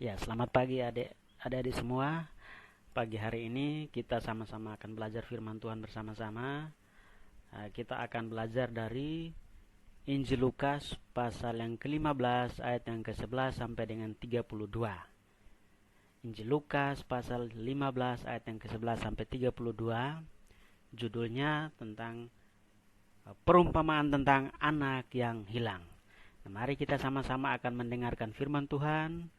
Ya, selamat pagi adik-adik semua. Pagi hari ini kita sama-sama akan belajar firman Tuhan bersama-sama. Kita akan belajar dari Injil Lukas pasal yang ke-15 ayat yang ke-11 sampai dengan 32. Injil Lukas pasal 15 ayat yang ke-11 sampai 32. Judulnya tentang perumpamaan tentang anak yang hilang. Nah, mari kita sama-sama akan mendengarkan firman Tuhan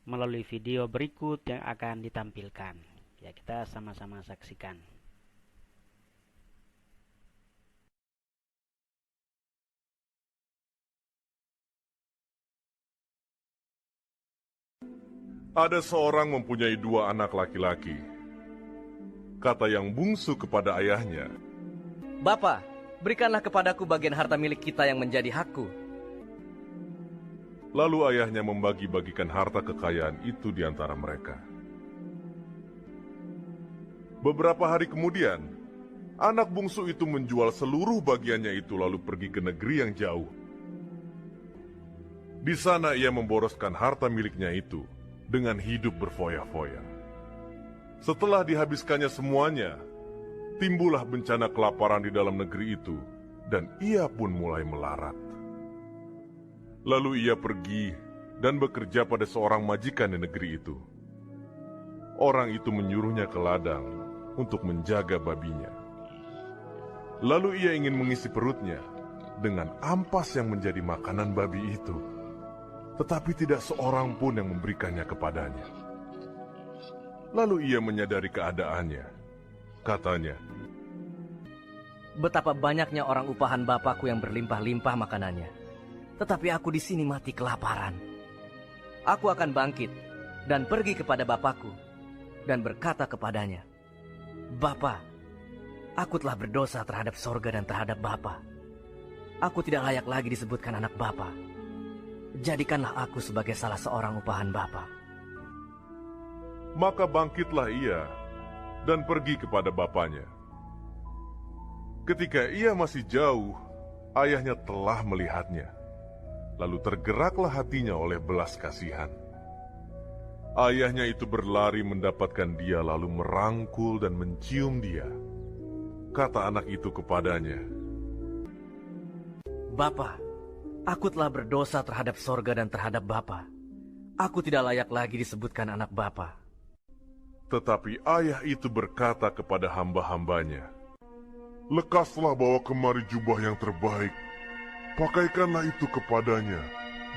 melalui video berikut yang akan ditampilkan. Ya, kita sama-sama saksikan. Ada seorang mempunyai 2 anak laki-laki. Kata yang bungsu kepada ayahnya, "Bapa, berikanlah kepadaku bagian harta milik kita yang menjadi hakku." lalu ayahnya membagi-bagikan harta kekayaan itu di antara mereka. Beberapa hari kemudian, anak bungsu itu menjual seluruh bagiannya itu lalu pergi ke negeri yang jauh. Di sana ia memboroskan harta miliknya itu dengan hidup berfoya-foya. Setelah dihabiskannya semuanya, timbullah bencana kelaparan di dalam negeri itu, dan ia pun mulai melarat. Lalu ia pergi dan bekerja pada seorang majikan di negeri itu. Orang itu menyuruhnya ke ladang untuk menjaga babinya. Lalu ia ingin mengisi perutnya dengan ampas yang menjadi makanan babi itu, tetapi tidak seorang pun yang memberikannya kepadanya. Lalu ia menyadari keadaannya. Katanya, Betapa banyaknya orang upahan bapakku yang berlimpah-limpah makanannya, tetapi aku di sini mati kelaparan. Aku akan bangkit dan pergi kepada bapakku dan berkata kepadanya, Bapa, aku telah berdosa terhadap sorga dan terhadap Bapa. Aku tidak layak lagi disebutkan anak Bapa. Jadikanlah aku sebagai salah seorang upahan Bapa. maka bangkitlah ia dan pergi kepada bapaknya. Ketika ia masih jauh, ayahnya telah melihatnya. Lalu tergeraklah hatinya oleh belas kasihan. Ayahnya itu berlari mendapatkan dia lalu merangkul dan mencium dia. Kata anak itu kepadanya, Bapa, aku telah berdosa terhadap sorga dan terhadap Bapa. Aku tidak layak lagi disebutkan anak Bapa. tetapi ayah itu berkata kepada hamba-hambanya, lekaslah bawa kemari jubah yang terbaik, pakaikanlah itu kepadanya,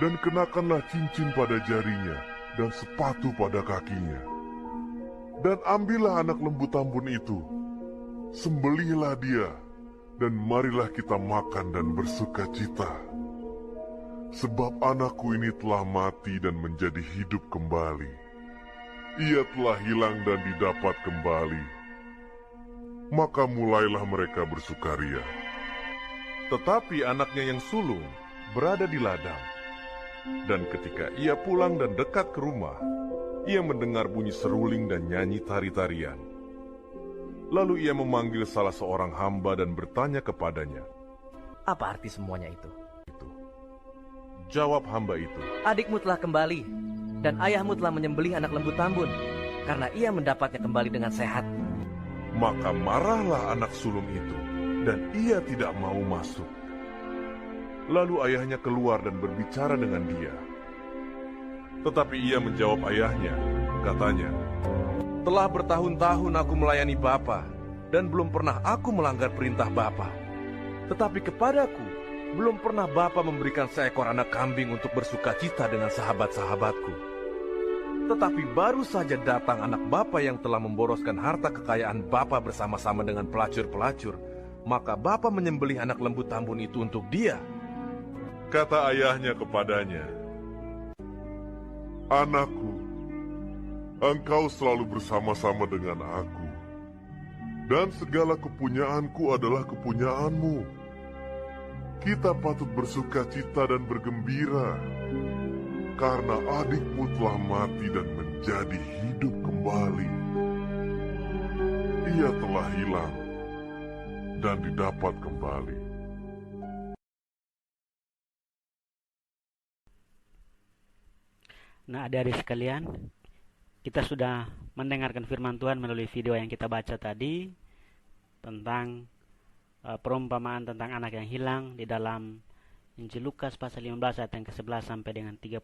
dan kenakanlah cincin pada jarinya, dan sepatu pada kakinya. Dan ambillah anak lembu tambun itu, sembelihlah dia, dan marilah kita makan dan bersuka cita. Sebab anakku ini telah mati dan menjadi hidup kembali. Ia telah hilang dan didapat kembali. Maka mulailah mereka bersukaria. Tetapi anaknya yang sulung berada di ladang. Dan ketika ia pulang dan dekat ke rumah, ia mendengar bunyi seruling dan nyanyi tari-tarian. Lalu ia memanggil salah seorang hamba dan bertanya kepadanya. Apa arti semuanya itu? Jawab hamba itu, Adikmu telah kembali, dan ayahmu telah menyembelih anak lembu tambun, karena ia mendapatnya kembali dengan sehat. maka marahlah anak sulung itu, dan ia tidak mau masuk. Lalu ayahnya keluar dan berbicara dengan dia. Tetapi ia menjawab ayahnya, katanya, telah bertahun-tahun aku melayani Bapa, dan belum pernah aku melanggar perintah Bapa. Tetapi kepadaku, belum pernah Bapa memberikan seekor anak kambing untuk bersuka cita dengan sahabat-sahabatku. Tetapi baru saja datang anak Bapa yang telah memboroskan harta kekayaan Bapa bersama-sama dengan pelacur-pelacur, maka Bapa menyembelih anak lembu tambun itu untuk dia. Kata ayahnya kepadanya, anakku, engkau selalu bersama-sama dengan aku, dan segala kepunyaanku adalah kepunyaanmu. Kita patut bersuka cita dan bergembira, karena adikmu telah mati dan menjadi hidup kembali. Ia telah hilang dan didapat kembali. Nah, adik-adik sekalian, kita sudah mendengarkan firman Tuhan melalui video yang kita baca tadi tentang perumpamaan tentang anak yang hilang di dalam Injil Lukas pasal 15 ayat yang ke-11 sampai dengan 32.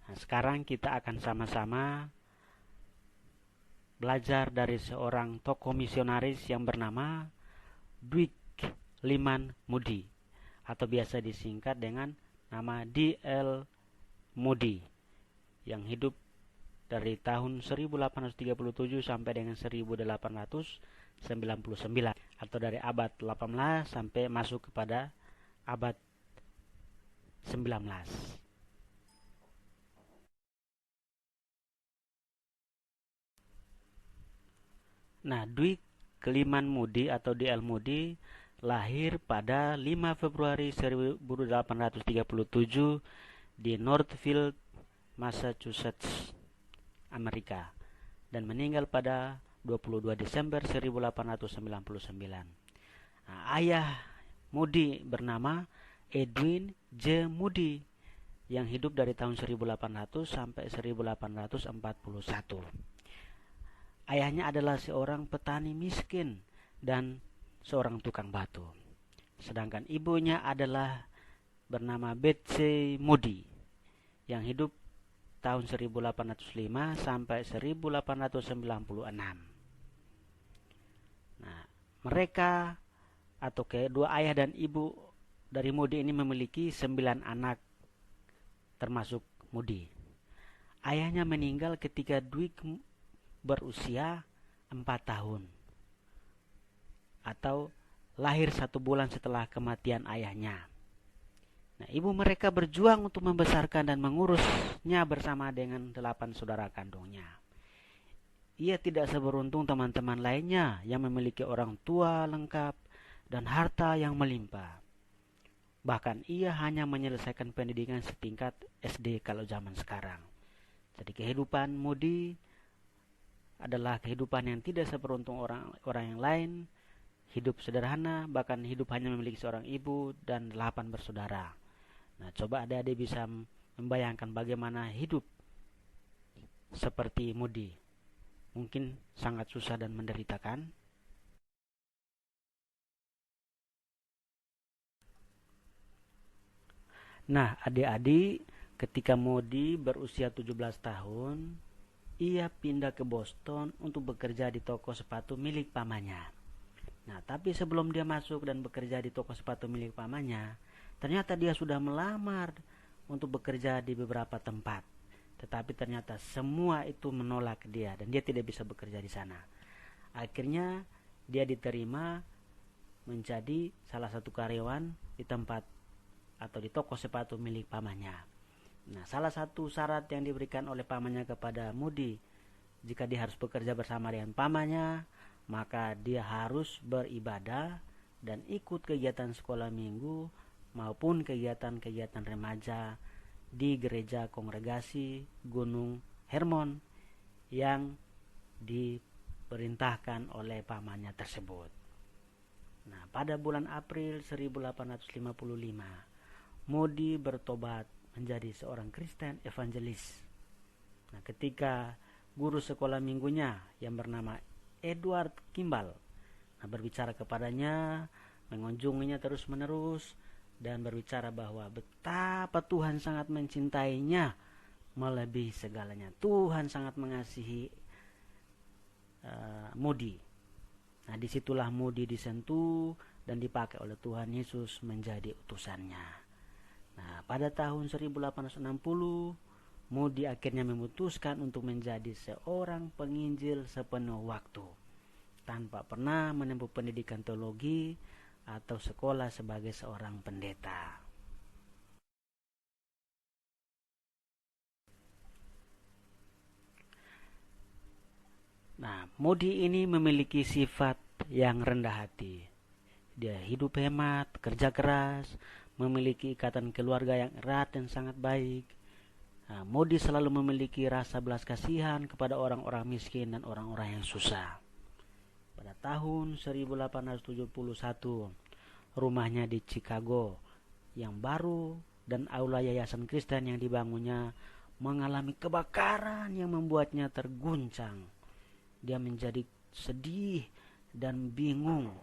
Nah, sekarang kita akan sama-sama belajar dari seorang tokoh misionaris yang bernama Dwight Lyman Moody, atau biasa disingkat dengan nama D.L. Moody, yang hidup dari tahun 1837 sampai dengan 1899, atau dari abad 18 sampai masuk kepada abad 19. Nah, Dwight Lyman Moody atau D.L. Moody lahir pada 5 Februari 1837 di Northfield, Massachusetts, Amerika, dan meninggal pada 22 Desember 1899. Nah, ayah Moody bernama Edwin J. Moody yang hidup dari tahun 1800 sampai 1841. Ayahnya adalah seorang petani miskin dan seorang tukang batu. Sedangkan ibunya adalah bernama Betsy Moody yang hidup tahun 1805 sampai 1896. Nah, mereka atau kedua ayah dan ibu dari Moody ini memiliki 9 anak termasuk Moody. Ayahnya meninggal ketika Dwight berusia 4 tahun atau lahir 1 bulan setelah kematian ayahnya. Nah, ibu mereka berjuang untuk membesarkan dan mengurusnya bersama dengan 8 saudara kandungnya. Ia tidak seberuntung teman-teman lainnya yang memiliki orang tua lengkap dan harta yang melimpah. Bahkan ia hanya menyelesaikan pendidikan setingkat SD kalau zaman sekarang. Jadi kehidupan Moody adalah kehidupan yang tidak seberuntung orang yang lain, hidup sederhana, bahkan hidup hanya memiliki seorang ibu dan 8 bersaudara. Nah, coba adik-adik bisa membayangkan bagaimana hidup seperti Moody. Mungkin sangat susah dan menderita, kan? Nah, adik-adik, ketika Moody berusia 17 tahun, ia pindah ke Boston untuk bekerja di toko sepatu milik pamannya. Nah, tapi sebelum dia masuk dan bekerja di toko sepatu milik pamannya, ternyata dia sudah melamar untuk bekerja di beberapa tempat. Tetapi ternyata semua itu menolak dia dan dia tidak bisa bekerja di sana. Akhirnya dia diterima menjadi salah satu karyawan di tempat atau di toko sepatu milik pamannya. Nah, salah satu syarat yang diberikan oleh pamannya kepada Moody, jika dia harus bekerja bersama dengan pamannya, maka dia harus beribadah dan ikut kegiatan sekolah minggu maupun kegiatan-kegiatan remaja di gereja kongregasi Gunung Hermon yang diperintahkan oleh pamannya tersebut. Nah, pada bulan April 1855, Moody bertobat menjadi seorang Kristen evangelis. Nah, ketika guru sekolah minggunya yang bernama Edward Kimball berbicara kepadanya, mengunjunginya terus-menerus dan berbicara bahwa betapa Tuhan sangat mencintainya melebihi segalanya. Tuhan sangat mengasihi Moody. Nah, disitulah Moody disentuh dan dipakai oleh Tuhan Yesus menjadi utusannya. Nah, pada tahun 1860, Moody akhirnya memutuskan untuk menjadi seorang penginjil sepenuh waktu, tanpa pernah menempuh pendidikan teologi atau sekolah sebagai seorang pendeta. Nah, Moody ini memiliki sifat yang rendah hati. Dia hidup hemat, kerja keras, memiliki ikatan keluarga yang erat dan sangat baik. Nah, Moody selalu memiliki rasa belas kasihan kepada orang-orang miskin dan orang-orang yang susah. Pada tahun 1871, rumahnya di Chicago yang baru dan aula yayasan Kristen yang dibangunnya mengalami kebakaran yang membuatnya terguncang. Dia menjadi sedih dan bingung.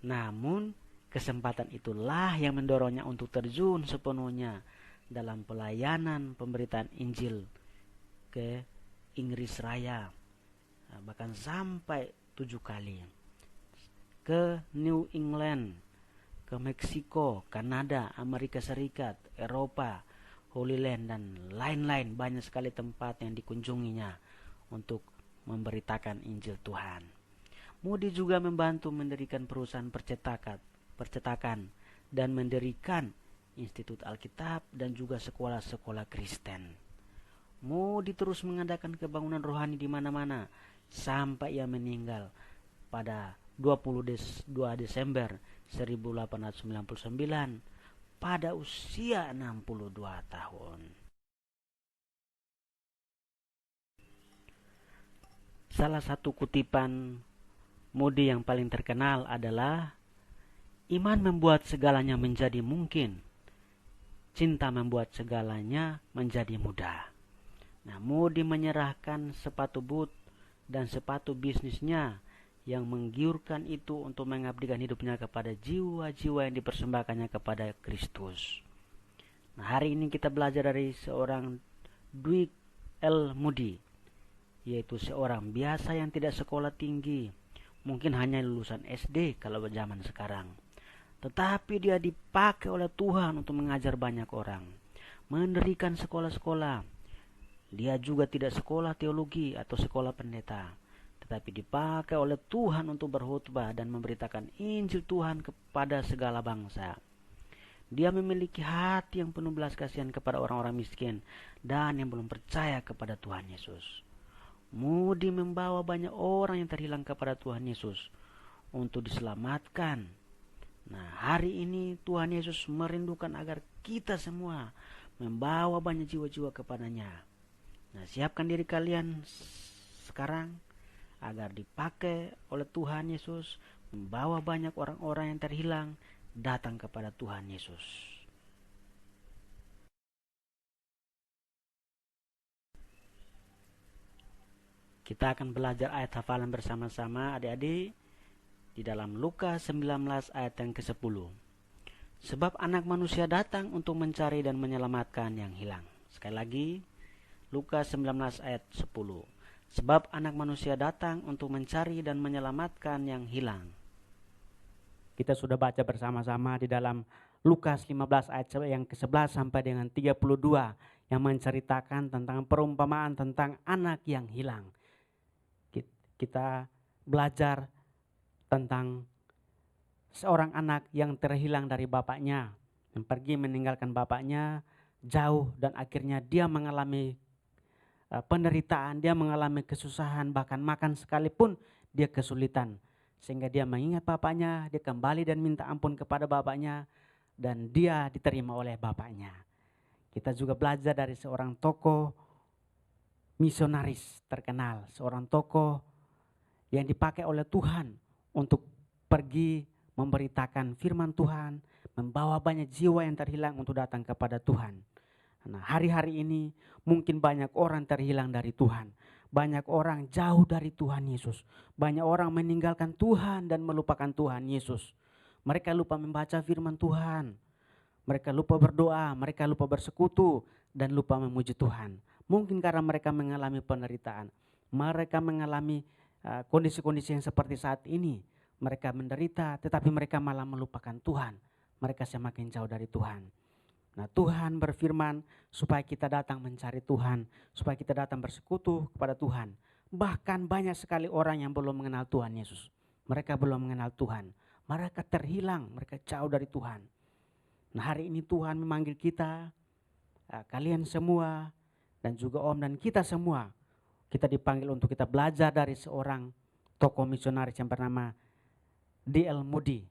Namun kesempatan itulah yang mendorongnya untuk terjun sepenuhnya dalam pelayanan pemberitaan Injil ke Inggris Raya, bahkan sampai 7 kali, ke New England, ke Meksiko, Kanada, Amerika Serikat, Eropa, Holy Land, dan lain-lain. Banyak sekali tempat yang dikunjunginya untuk memberitakan Injil Tuhan. Moody juga membantu mendirikan perusahaan percetakan dan mendirikan Institut Alkitab dan juga sekolah-sekolah Kristen. Moody terus mengadakan kebangunan rohani di mana-mana sampai ia meninggal pada 22 Desember 1899 pada usia 62 tahun. Salah satu kutipan Moody yang paling terkenal adalah, "Iman membuat segalanya menjadi mungkin. Cinta membuat segalanya menjadi mudah." Nah, Moody menyerahkan sepatu boot dan sepatu bisnisnya yang menggiurkan itu untuk mengabdikan hidupnya kepada jiwa-jiwa yang dipersembahkannya kepada Kristus. Nah, hari ini kita belajar dari seorang Dwight L. Moody, yaitu seorang biasa yang tidak sekolah tinggi, mungkin hanya lulusan SD kalau zaman sekarang. Tetapi dia dipakai oleh Tuhan untuk mengajar banyak orang, mendirikan sekolah-sekolah. Dia juga tidak sekolah teologi atau sekolah pendeta, tetapi dipakai oleh Tuhan untuk berkhotbah dan memberitakan Injil Tuhan kepada segala bangsa. Dia memiliki hati yang penuh belas kasihan kepada orang-orang miskin dan yang belum percaya kepada Tuhan Yesus. Moody membawa banyak orang yang terhilang kepada Tuhan Yesus untuk diselamatkan. Nah, hari ini Tuhan Yesus merindukan agar kita semua membawa banyak jiwa-jiwa kepadanya. Nah, siapkan diri kalian sekarang agar dipakai oleh Tuhan Yesus membawa banyak orang-orang yang terhilang datang kepada Tuhan Yesus. Kita akan belajar ayat hafalan bersama-sama adik-adik di dalam Lukas 19 ayat yang ke-10. Sebab anak manusia datang untuk mencari dan menyelamatkan yang hilang. Sekali lagi, Lukas 19 ayat 10. Sebab anak manusia datang untuk mencari dan menyelamatkan yang hilang. Kita sudah baca bersama-sama di dalam Lukas 15 ayat yang ke-11 sampai dengan 32 yang menceritakan tentang perumpamaan tentang anak yang hilang. Kita belajar tentang seorang anak yang terhilang dari bapaknya, yang pergi meninggalkan bapaknya jauh dan akhirnya dia mengalami penderitaan, dia mengalami kesusahan, bahkan makan sekalipun dia kesulitan. Sehingga dia mengingat bapaknya, dia kembali dan minta ampun kepada bapaknya, dan dia diterima oleh bapaknya. Kita juga belajar dari seorang tokoh misionaris terkenal, seorang tokoh yang dipakai oleh Tuhan untuk pergi memberitakan firman Tuhan, membawa banyak jiwa yang terhilang untuk datang kepada Tuhan. Nah, hari-hari ini mungkin banyak orang terhilang dari Tuhan. Banyak orang jauh dari Tuhan Yesus. Banyak orang meninggalkan Tuhan dan melupakan Tuhan Yesus. Mereka lupa membaca firman Tuhan. Mereka lupa berdoa, mereka lupa bersekutu, dan lupa memuji Tuhan. Mungkin karena mereka mengalami penderitaan. Mereka mengalami kondisi-kondisi yang seperti saat ini. Mereka menderita, tetapi mereka malah melupakan Tuhan. Mereka semakin jauh dari Tuhan. Nah, Tuhan berfirman supaya kita datang mencari Tuhan, supaya kita datang bersekutu kepada Tuhan. Bahkan banyak sekali orang yang belum mengenal Tuhan Yesus. Mereka belum mengenal Tuhan. Mereka terhilang, mereka jauh dari Tuhan. Nah, hari ini Tuhan memanggil kita, kalian semua, dan juga Om dan kita semua. Kita dipanggil untuk kita belajar dari seorang tokoh misionaris yang bernama D.L. Moody,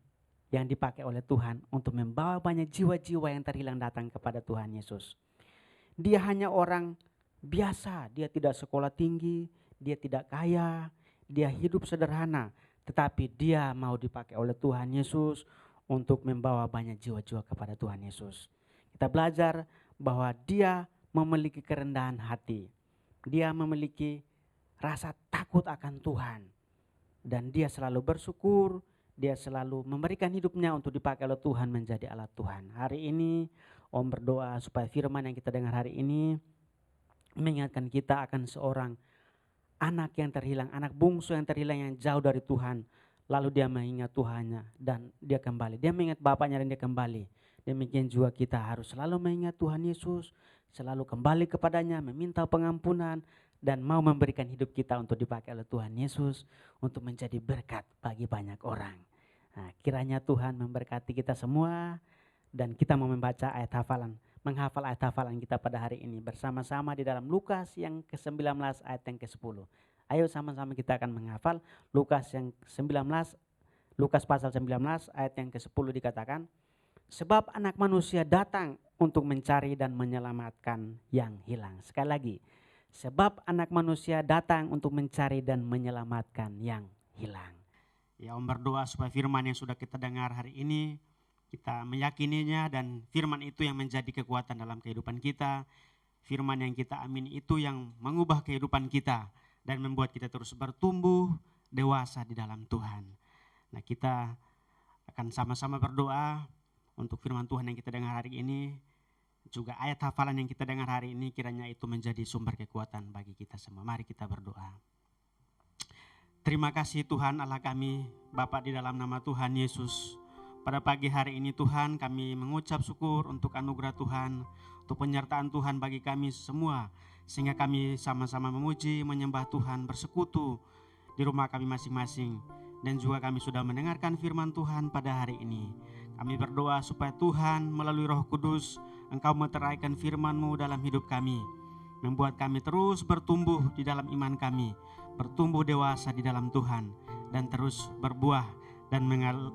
yang dipakai oleh Tuhan untuk membawa banyak jiwa-jiwa yang terhilang datang kepada Tuhan Yesus. Dia hanya orang biasa, dia tidak sekolah tinggi, dia tidak kaya, dia hidup sederhana, tetapi dia mau dipakai oleh Tuhan Yesus untuk membawa banyak jiwa-jiwa kepada Tuhan Yesus. Kita belajar bahwa dia memiliki kerendahan hati. Dia memiliki rasa takut akan Tuhan. Dan dia selalu bersyukur, dia selalu memberikan hidupnya untuk dipakai oleh Tuhan menjadi alat Tuhan. Hari ini Om berdoa supaya firman yang kita dengar hari ini mengingatkan kita akan seorang anak yang terhilang, anak bungsu yang terhilang yang jauh dari Tuhan. Lalu dia mengingat Tuhannya dan dia kembali. Dia mengingat bapaknya dan dia kembali. Demikian juga kita harus selalu mengingat Tuhan Yesus, selalu kembali kepadanya, meminta pengampunan, dan mau memberikan hidup kita untuk dipakai oleh Tuhan Yesus untuk menjadi berkat bagi banyak orang. Nah, kiranya Tuhan memberkati kita semua, dan kita mau membaca ayat hafalan, menghafal ayat hafalan kita pada hari ini bersama-sama di dalam Lukas yang ke-19 ayat yang ke-10. Ayo sama-sama kita akan menghafal Lukas yang 19, Lukas pasal 19 ayat yang ke-10 dikatakan, sebab anak manusia datang untuk mencari dan menyelamatkan yang hilang. Sekali lagi, sebab anak manusia datang untuk mencari dan menyelamatkan yang hilang. Ya, Om berdoa supaya firman yang sudah kita dengar hari ini, kita meyakininya dan firman itu yang menjadi kekuatan dalam kehidupan kita. Firman yang kita amini itu yang mengubah kehidupan kita dan membuat kita terus bertumbuh dewasa di dalam Tuhan. Nah, kita akan sama-sama berdoa untuk firman Tuhan yang kita dengar hari ini. Juga ayat hafalan yang kita dengar hari ini kiranya itu menjadi sumber kekuatan bagi kita semua. Mari kita berdoa. Terima kasih Tuhan Allah kami, Bapa di dalam nama Tuhan Yesus. Pada pagi hari ini Tuhan kami mengucap syukur untuk anugerah Tuhan, untuk penyertaan Tuhan bagi kami semua. Sehingga kami sama-sama memuji, menyembah Tuhan, bersekutu di rumah kami masing-masing. Dan juga kami sudah mendengarkan firman Tuhan pada hari ini. Kami berdoa supaya Tuhan melalui Roh Kudus Engkau meteraikan firman-Mu dalam hidup kami. Membuat kami terus bertumbuh di dalam iman kami. Bertumbuh dewasa di dalam Tuhan. Dan terus berbuah dan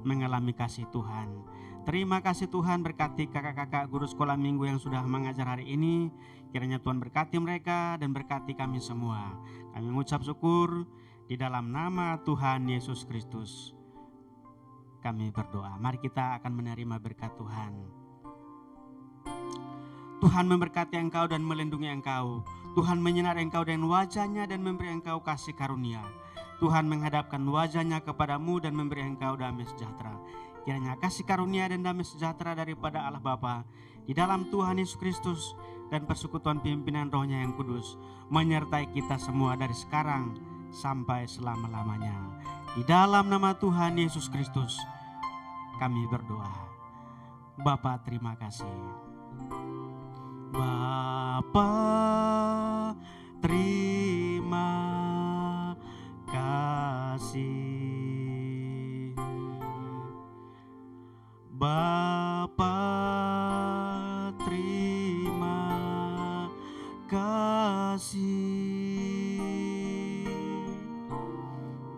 mengalami kasih Tuhan. Terima kasih Tuhan, berkati kakak-kakak guru sekolah minggu yang sudah mengajar hari ini. Kiranya Tuhan berkati mereka dan berkati kami semua. Kami mengucap syukur di dalam nama Tuhan Yesus Kristus. Kami berdoa. Mari kita akan menerima berkat Tuhan. Tuhan memberkati engkau dan melindungi engkau. Tuhan menyinari engkau dengan wajahnya dan memberi engkau kasih karunia. Tuhan menghadapkan wajahnya kepadamu dan memberi engkau damai sejahtera. Kiranya kasih karunia dan damai sejahtera daripada Allah Bapa di dalam Tuhan Yesus Kristus dan persekutuan pimpinan Roh-Nya yang kudus menyertai kita semua dari sekarang sampai selama-lamanya. Di dalam nama Tuhan Yesus Kristus kami berdoa. Bapa, terima kasih. Bapa, terima kasih. Bapa, terima kasih.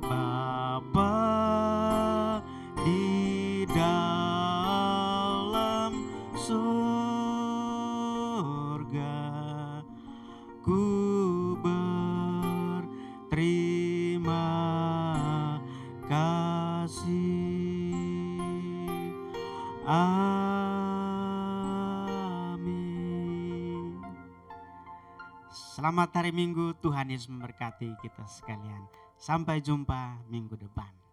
Bapa di dalam surga, ku berterima kasih. Amin. Selamat hari Minggu, Tuhan Yesus memberkati kita sekalian. Sampai jumpa minggu depan.